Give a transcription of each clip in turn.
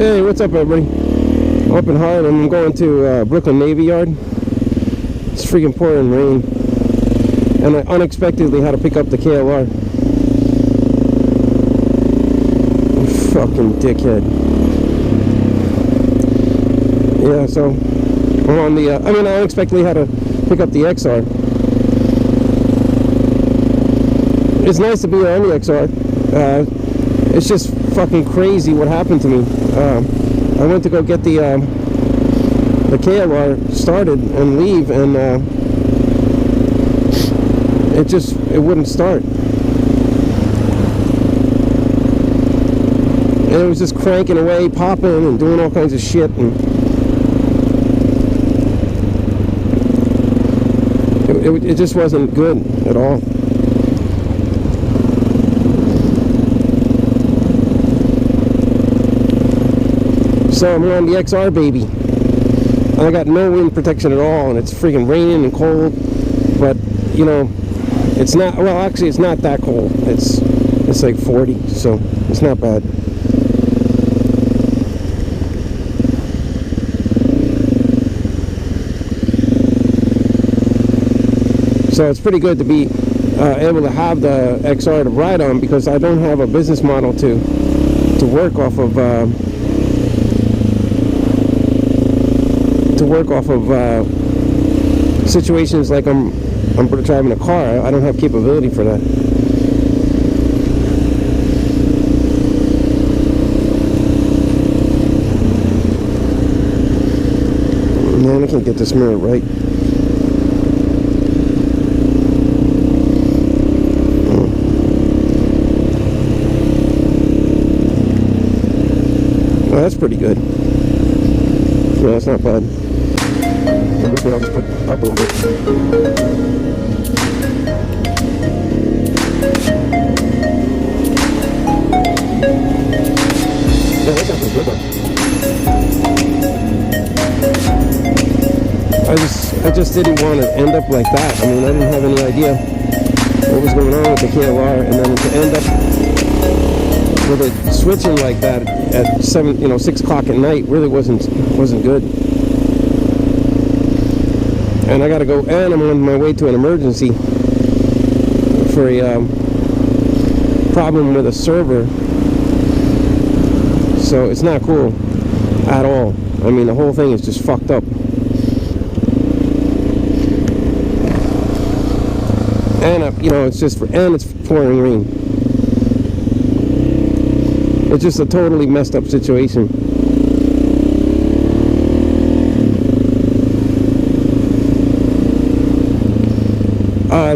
Hey, what's up, everybody? I'm up in Harlem. I'm going to Brooklyn Navy Yard. It's freaking pouring rain, and I unexpectedly had to pick up the KLR. You fucking dickhead. Yeah, so I'm on the. I unexpectedly had to pick up the XR. It's nice to be on the XR. It's just fucking crazy what happened to me. I went to go get the KLR started and leave, and it wouldn't start. And it was just cranking away, popping and doing all kinds of shit, and it just wasn't good at all. So I'm on the XR, baby. I got no wind protection at all, and it's freaking raining and cold. But you know, it's not. Well, actually, it's not that cold. It's like 40, so it's not bad. So it's pretty good to be able to have the XR to ride on, because I don't have a business model to work off of. Situations like I'm driving a car. I don't have capability for that. Man, I can't get this mirror right. Well, that's pretty good. Yeah, that's not bad. I'll just put up a little bit. Yeah, that sounds good. I just didn't want to end up like that. I mean, I didn't have any idea what was going on with the KLR, and then to end up with it switching like that at 6 o'clock at night really wasn't good. And I gotta go, and I'm on my way to an emergency for a problem with a server. So it's not cool at all. I mean, the whole thing is just fucked up. And it's pouring rain. It's just a totally messed up situation.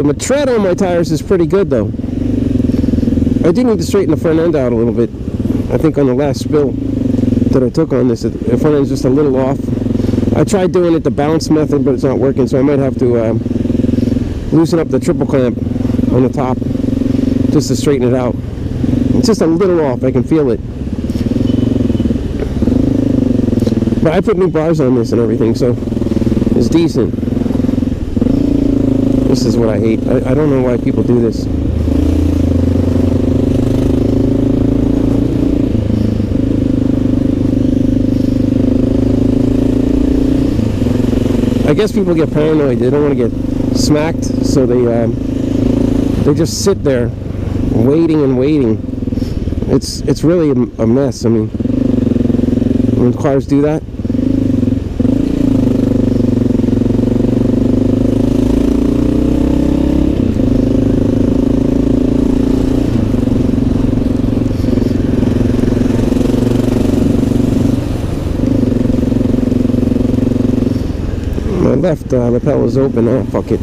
The tread on my tires is pretty good, though. I do need to straighten the front end out a little bit. I think on the last spill that I took on this, the front end's just a little off. I tried doing it the bounce method, but it's not working, so I might have to loosen up the triple clamp on the top just to straighten it out. It's just a little off. I can feel it. But I put new bars on this and everything, so it's decent. This is what I hate. I don't know why people do this. I guess people get paranoid. They don't want to get smacked, so they just sit there waiting and waiting. It's really a mess. I mean, when cars do that. My left lapel is open. Oh, fuck it.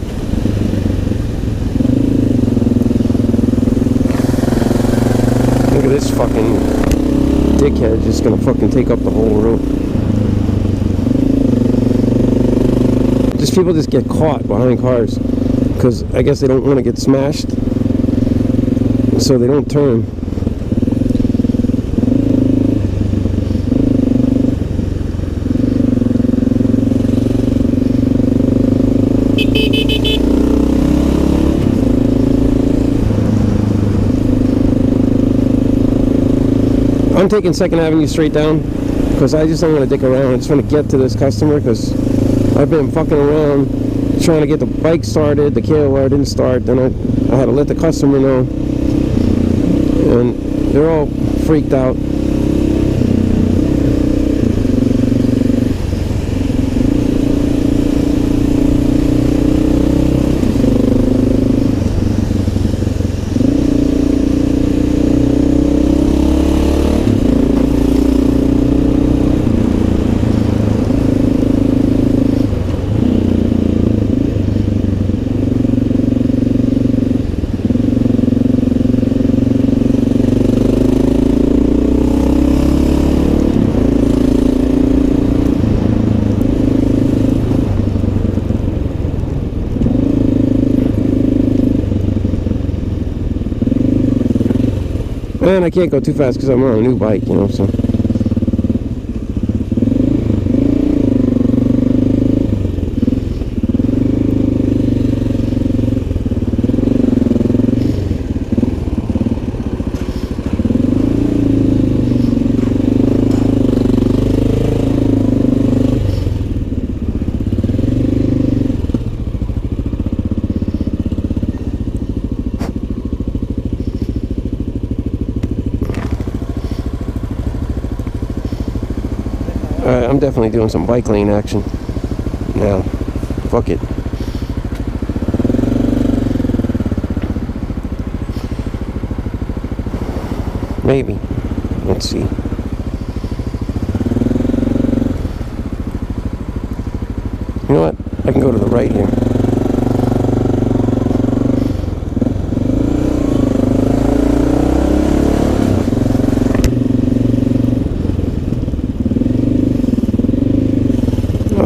Look at this fucking dickhead just gonna fucking take up the whole road. Just people just get caught behind cars because I guess they don't want to get smashed, so they don't turn. I'm taking 2nd Avenue straight down. because I just don't want to dick around. I just want to get to this customer because I've been fucking around trying to get the bike started. The KLR didn't start. Then I had to let the customer know, and they're all freaked out. And I can't go too fast because I'm on a new bike, you know, so. I'm definitely doing some bike lane action now. Fuck it. Maybe. Let's see. You know what? I can go to the right here.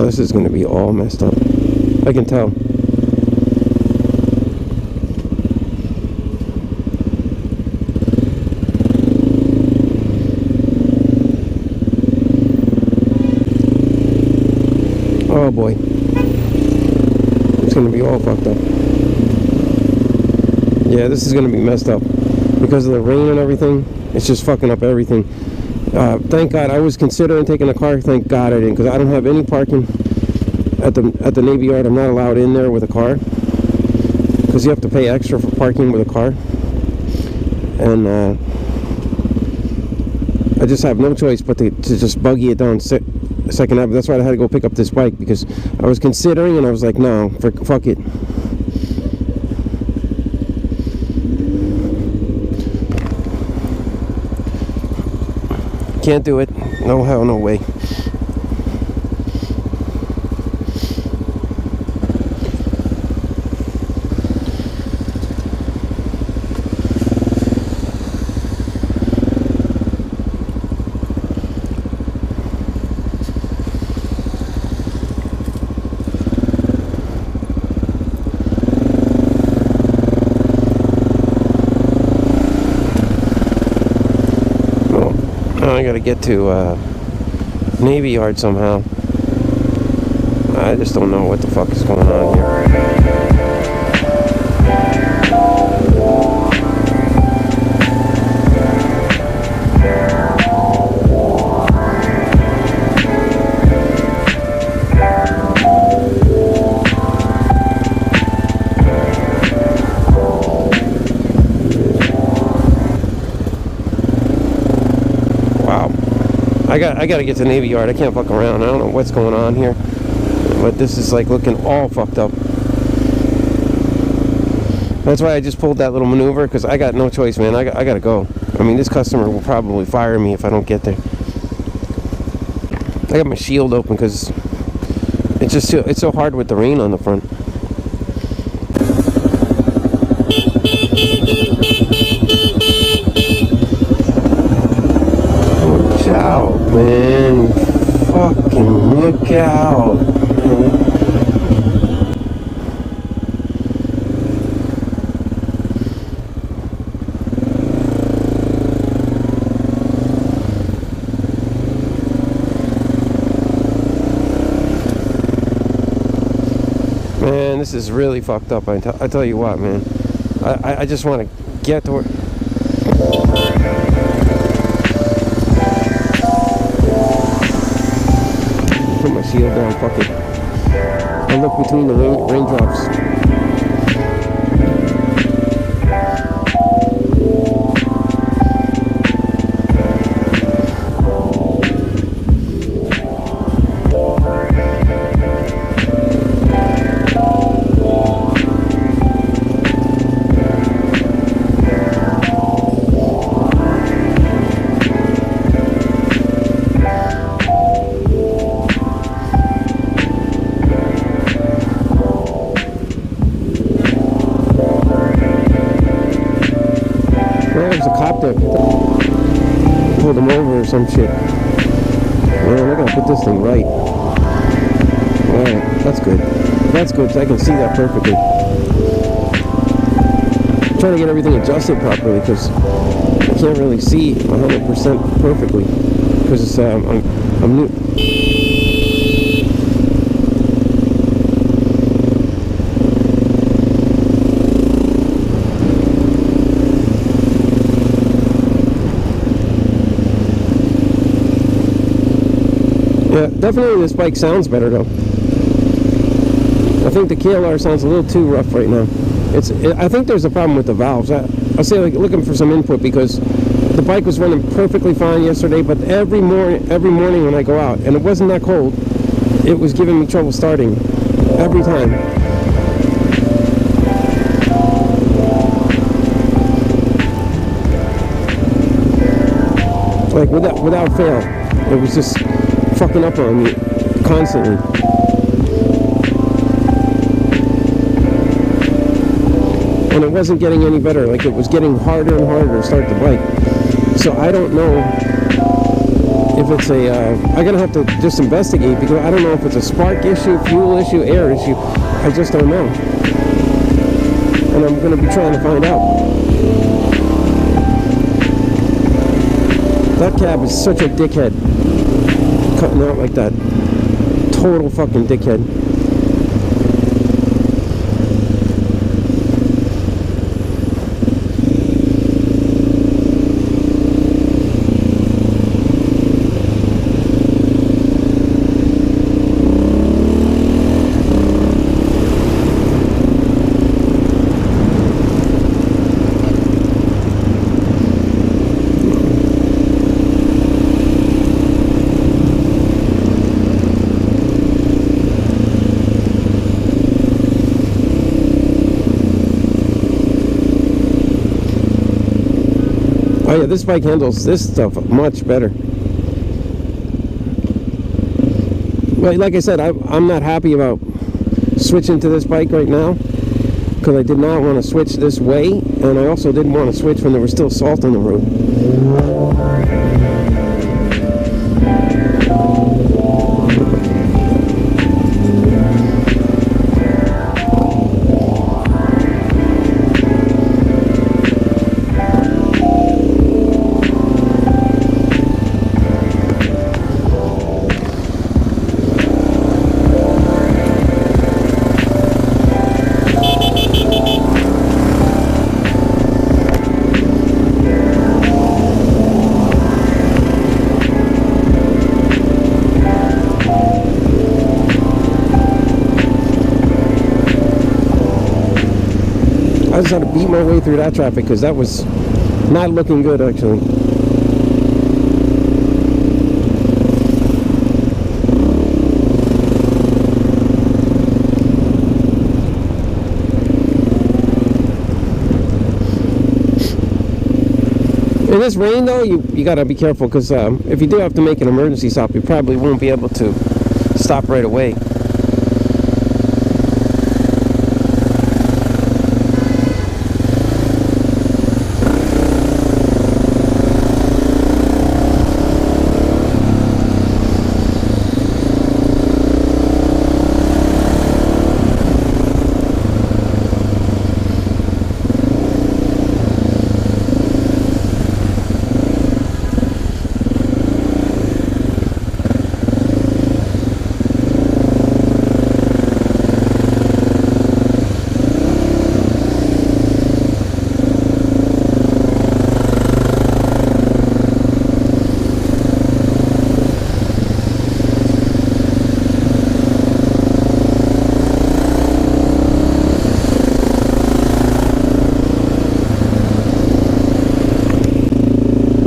This is going to be all messed up. I can tell. Oh boy. It's going to be all fucked up. Yeah, this is going to be messed up. Because of the rain and everything, it's just fucking up everything. Thank God, I was considering taking a car. Thank God I didn't, because I don't have any parking at the Navy Yard. I'm not allowed in there with a car because you have to pay extra for parking with a car, and I just have no choice but to just buggy it down Second Avenue. That's why I had to go pick up this bike, because I was considering and I was like, no, fuck it. Can't do it. No hell, no way. I gotta get to Navy Yard somehow. I just don't know what the fuck is going on here. I gotta get to Navy Yard. I can't fuck around. I don't know what's going on here, but this is like looking all fucked up. That's why I just pulled that little maneuver, because I got no choice, man. I gotta go. I mean, this customer will probably fire me if I don't get there. I got my shield open because it's so hard with the rain on the front. Look out, man. Fucking look out. Man, this is really fucked up. I tell you what, man. I just want to get to where... park it. I look between the raindrops. There's a cop there. Pulled him over or some shit. Man, they're gonna put this thing right. Alright, that's good. That's good, so I can see that perfectly. I'm trying to get everything adjusted properly because I can't really see 100% perfectly. Because it's, I'm new. Yeah, definitely this bike sounds better though. I think the KLR sounds a little too rough right now. I think there's a problem with the valves. I say like looking for some input because the bike was running perfectly fine yesterday, but every morning when I go out, and it wasn't that cold, it was giving me trouble starting every time. Like without fail, it was just fucking up on me constantly. And it wasn't getting any better. Like it was getting harder and harder to start the bike. So I don't know if it's I'm gonna have to just investigate because I don't know if it's a spark issue, fuel issue, air issue. I just don't know. And I'm gonna be trying to find out. That cab is such a dickhead. Cutting out like that. Total fucking dickhead. Oh yeah, this bike handles this stuff much better. Well, like I said, I'm not happy about switching to this bike right now because I did not want to switch this way, and I also didn't want to switch when there was still salt on the road. I just had to beat my way through that traffic because that was not looking good actually. In this rain though, you gotta be careful because if you do have to make an emergency stop, you probably won't be able to stop right away.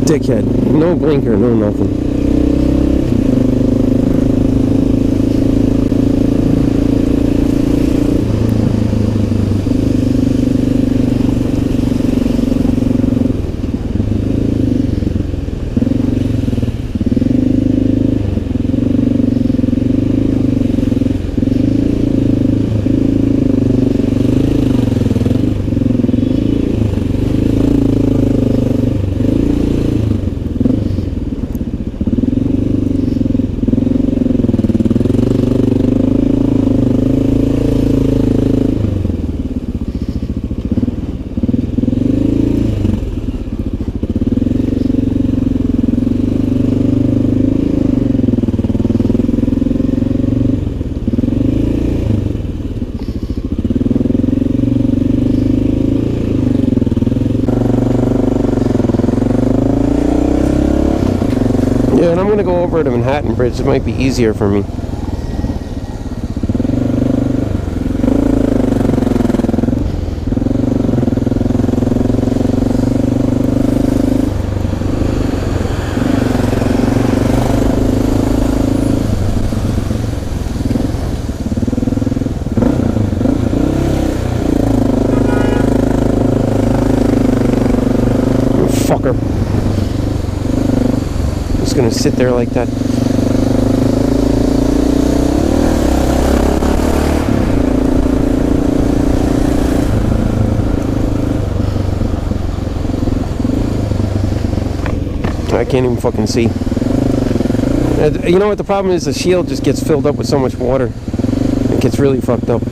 Dickhead. No blinker, no nothing. Yeah, and I'm going to go over to Manhattan Bridge. It might be easier for me. Fucker. Just gonna sit there like that. I can't even fucking see. You know what the problem is? The shield just gets filled up with so much water. It gets really fucked up.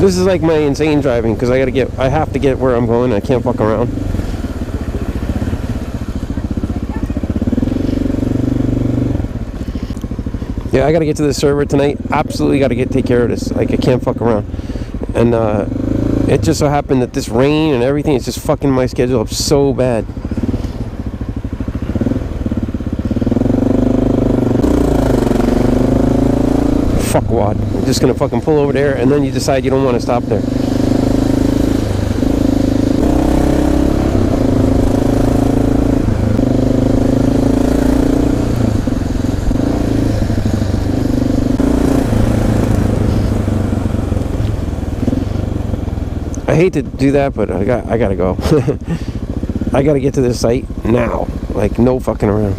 This is like my insane driving because I have to get where I'm going. I can't fuck around. Yeah, I gotta get to the server tonight. Absolutely gotta take care of this. Like, I can't fuck around. And it just so happened that this rain and everything is just fucking my schedule up so bad. Fuckwad. You're just gonna fucking pull over there and then you decide you don't want to stop there. I hate to do that, but I gotta go. I gotta get to this site now. Like, no fucking around.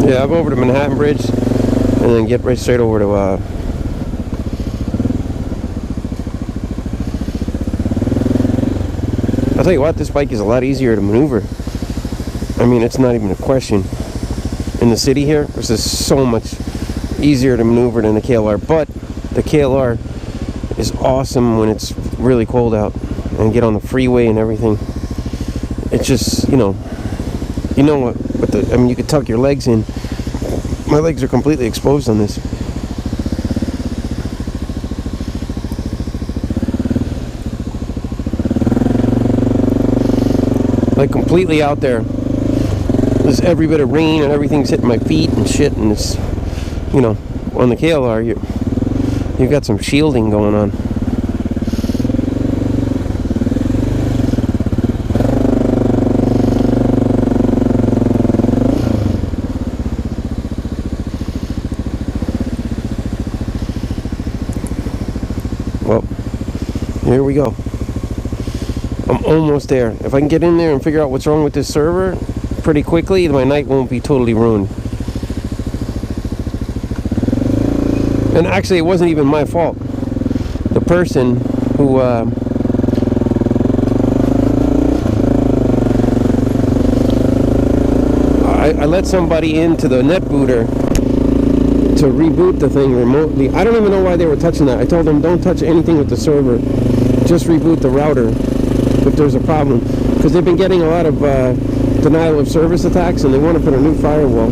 Yeah, I'll go over to Manhattan Bridge and then get right straight over to I'll tell you what, this bike is a lot easier to maneuver. I mean, it's not even a question. In the city here, this is so much easier to maneuver than the KLR, but the KLR is awesome when it's really cold out and get on the freeway and everything. It's just, you know what, I mean, you could tuck your legs in. My legs are completely exposed on this. Like, completely out there. There's every bit of rain and everything's hitting my feet and shit, and it's, you know, on the KLR you've got some shielding going on. Well, here we go. I'm almost there. If I can get in there and figure out what's wrong with this server pretty quickly, my night won't be totally ruined. And actually, it wasn't even my fault. The person who I let somebody into the net booter to reboot the thing remotely. I don't even know why they were touching that. I told them, don't touch anything with the server, just reboot the router if there's a problem, because they've been getting a lot of denial of service attacks and they want to put a new firewall.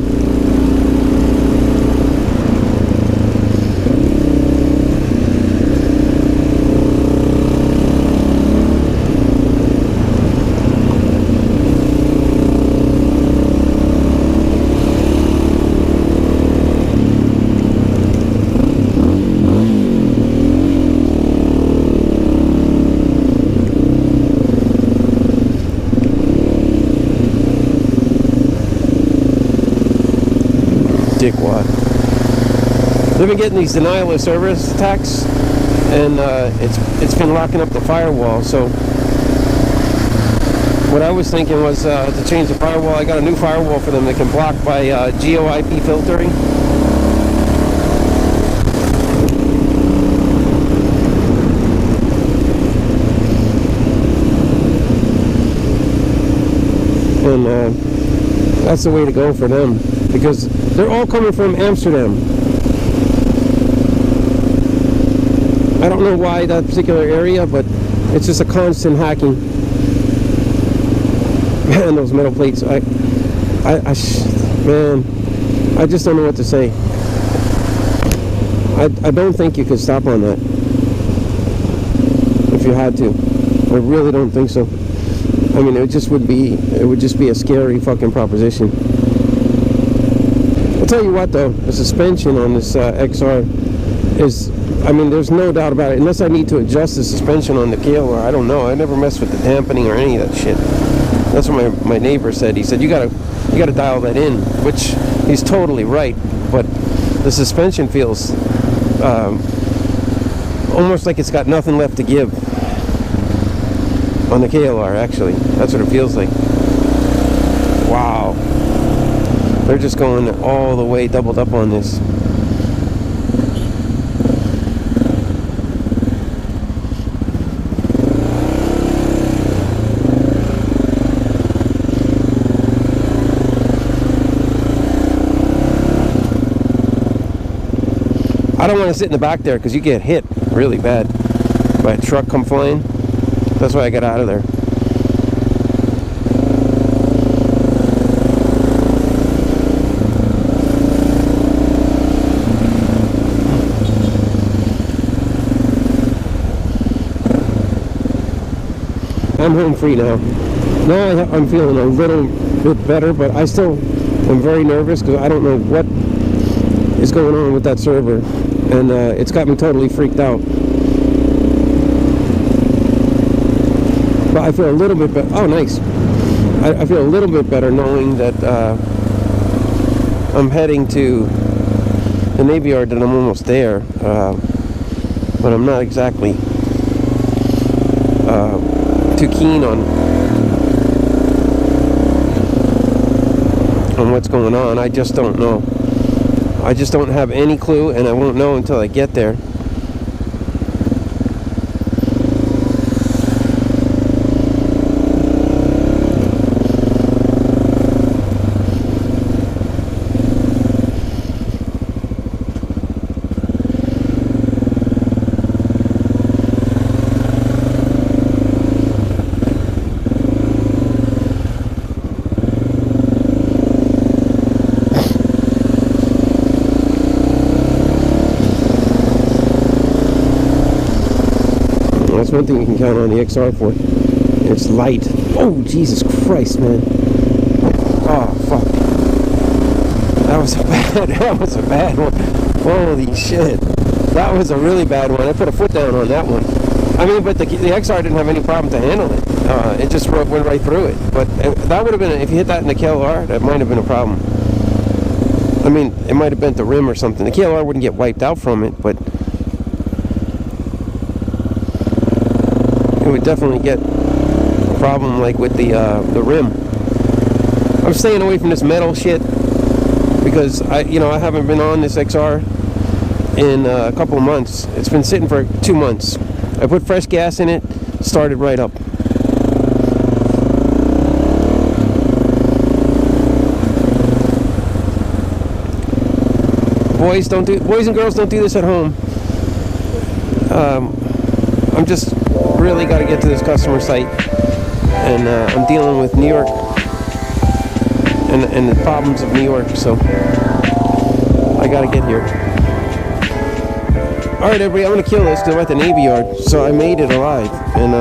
Dickwad. They've been getting these denial of service attacks, and it's been locking up the firewall. So what I was thinking was to change the firewall. I got a new firewall for them that can block by GeoIP filtering. And that's the way to go for them, because they're all coming from Amsterdam. I don't know why that particular area, but it's just a constant hacking. Man, those metal plates, man, I just don't know what to say. I don't think you could stop on that if you had to. I really don't think so. I mean, it would just be a scary fucking proposition. I'll tell you what though, the suspension on this XR is, I mean, there's no doubt about it. Unless I need to adjust the suspension on the KLR, I don't know. I never messed with the dampening or any of that shit. That's what my neighbor said. He said you gotta dial that in, which he's totally right. But the suspension feels almost like it's got nothing left to give. On the KLR, actually. That's what it feels like. Wow. They're just going all the way doubled up on this. I don't want to sit in the back there because you get hit really bad by a truck come flying. That's why I got out of there. I'm home free now. Now I'm feeling a little bit better, but I still am very nervous because I don't know what is going on with that server, and it's got me totally freaked out. But I feel a little bit better. Oh, nice. I feel a little bit better knowing that I'm heading to the Navy Yard, and I'm almost there. But I'm not exactly too keen on what's going on. I just don't know. I just don't have any clue, and I won't know until I get there. That's one thing you can count on the XR for. It's light. Oh, Jesus Christ, man. Oh, fuck. That was a bad one. Holy shit. That was a really bad one. I put a foot down on that one. I mean, but the XR didn't have any problem to handle it. It just went right through it. But that would have been, if you hit that in the KLR, that might have been a problem. I mean, it might have bent the rim or something. The KLR wouldn't get wiped out from it, but it would definitely get a problem like with the rim. I'm staying away from this metal shit because I haven't been on this XR in a couple of months. It's been sitting for 2 months. I put fresh gas in it, started right up. Boys and girls, don't do this at home. I'm just really got to get to this customer site, and I'm dealing with New York and the problems of New York, so I got to get here. Alright, everybody, I'm going to kill this because I'm at the Navy Yard, so I made it alive, and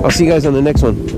I'll see you guys on the next one.